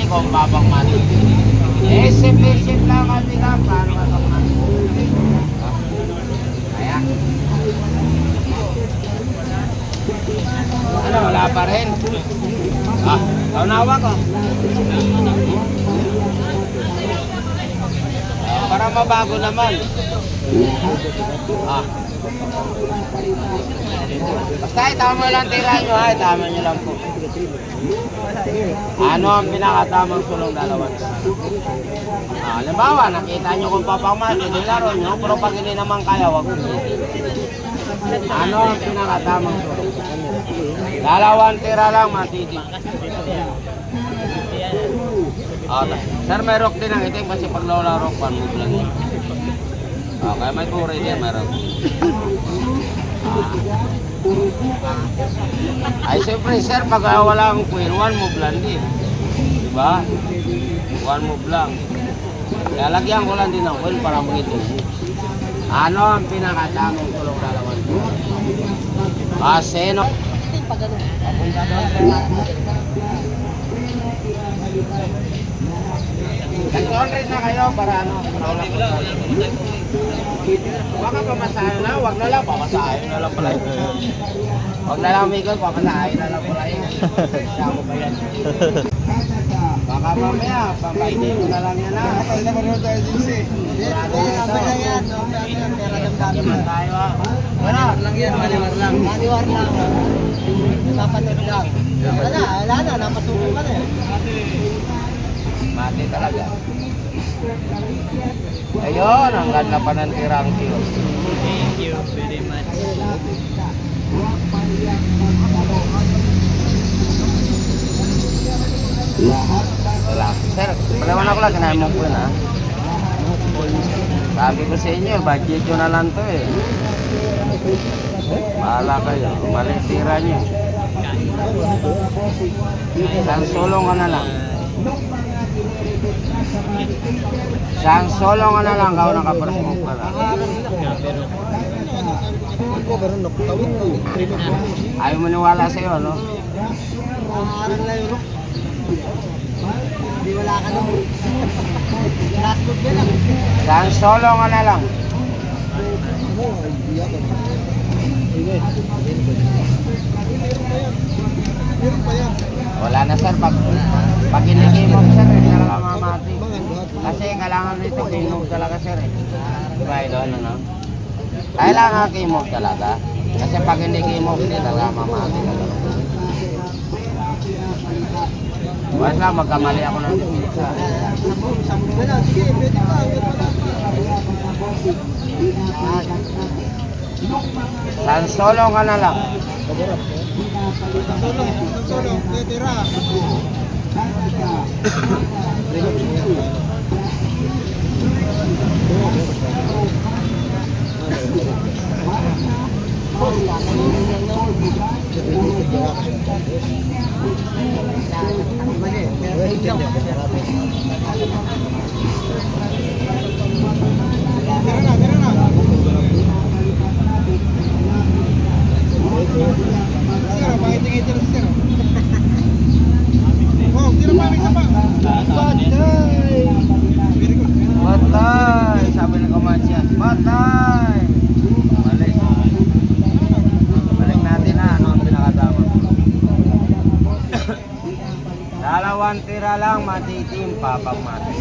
kung babang matitin. Isip-isip lang kami lang, paano ka ito matitin? Kaya. Ano, wala pa rin. Kaunawa ko. Para mabago naman. Basta itama lang tira nyo ha, itama nyo lang po. Ano ang pinakatamang sulong dalawan? Halimbawa, nakita nyo kung papangmati, nilaro nyo, pero pag hindi naman kaya, wag mo. Ano ang pinakatamang sulong? Dalawang tira lang, matitig. Sir, may rock din ang itim kasi pag nawala rock, one move lang yun. Okay, may puri din, may rock. Ay, siyempre, sir, pag wala ang queen, one move lang din. Diba? One move lang. Kaya lagyan ko lang din ang queen para mag-ito. Ano ang pinakatamang tulong dalawan? Kasi, no? Nag-content na kayo para ano? Baka pamasahin na, wag na lang, pamasahin na lang pala yun. Wag na lang Miguel, pamasahin na lang pala yun. Siyamo ba yan? Baka mamaya, pampainin mo na lang yan ha. Kapag na marunod tayo din si. Sabi na yan, pera damdamin na tayo ha. Maniwar lang yan, maniwar lang. Maniwar lang. Napanood lang. Wala na, napasuko ka na eh. Mati talaga. Ayun, ang ganda pa ng tirang kilos. Thank you very much. Wala. Sir, palawan ako lang, kinahin mo po yun ha. Sabi ko sa inyo, budget nyo na lang to eh. Bahala kayo, mali tira nyo. Isang sulong ka na lang. Isang sulong ka na lang, kau nakaprasmok ka lang. Ayaw maniwala sa'yo, no? Aral na yun. Hindi wala ka naman. Last move ka lang. Isang sulong ka na lang. Wala na sir, pag hindi-game sir, hindi na lang mamati. Kasi kailangan dito game move talaga sir eh. Diba idol, ano? Kailangan game move talaga. Kasi pag hindi game move, hindi talaga mamati talaga. Wala lang, magkamali ako ng pizza. Sambo ka lang. Sige, pwede pa. Sansolong ka na lang. Solo, tira. Batay! Sabi ng kamadyan, batay! Balik. Balik natin na, ano ang pinakatama. Dalawang tira lang, matitim, papag mati.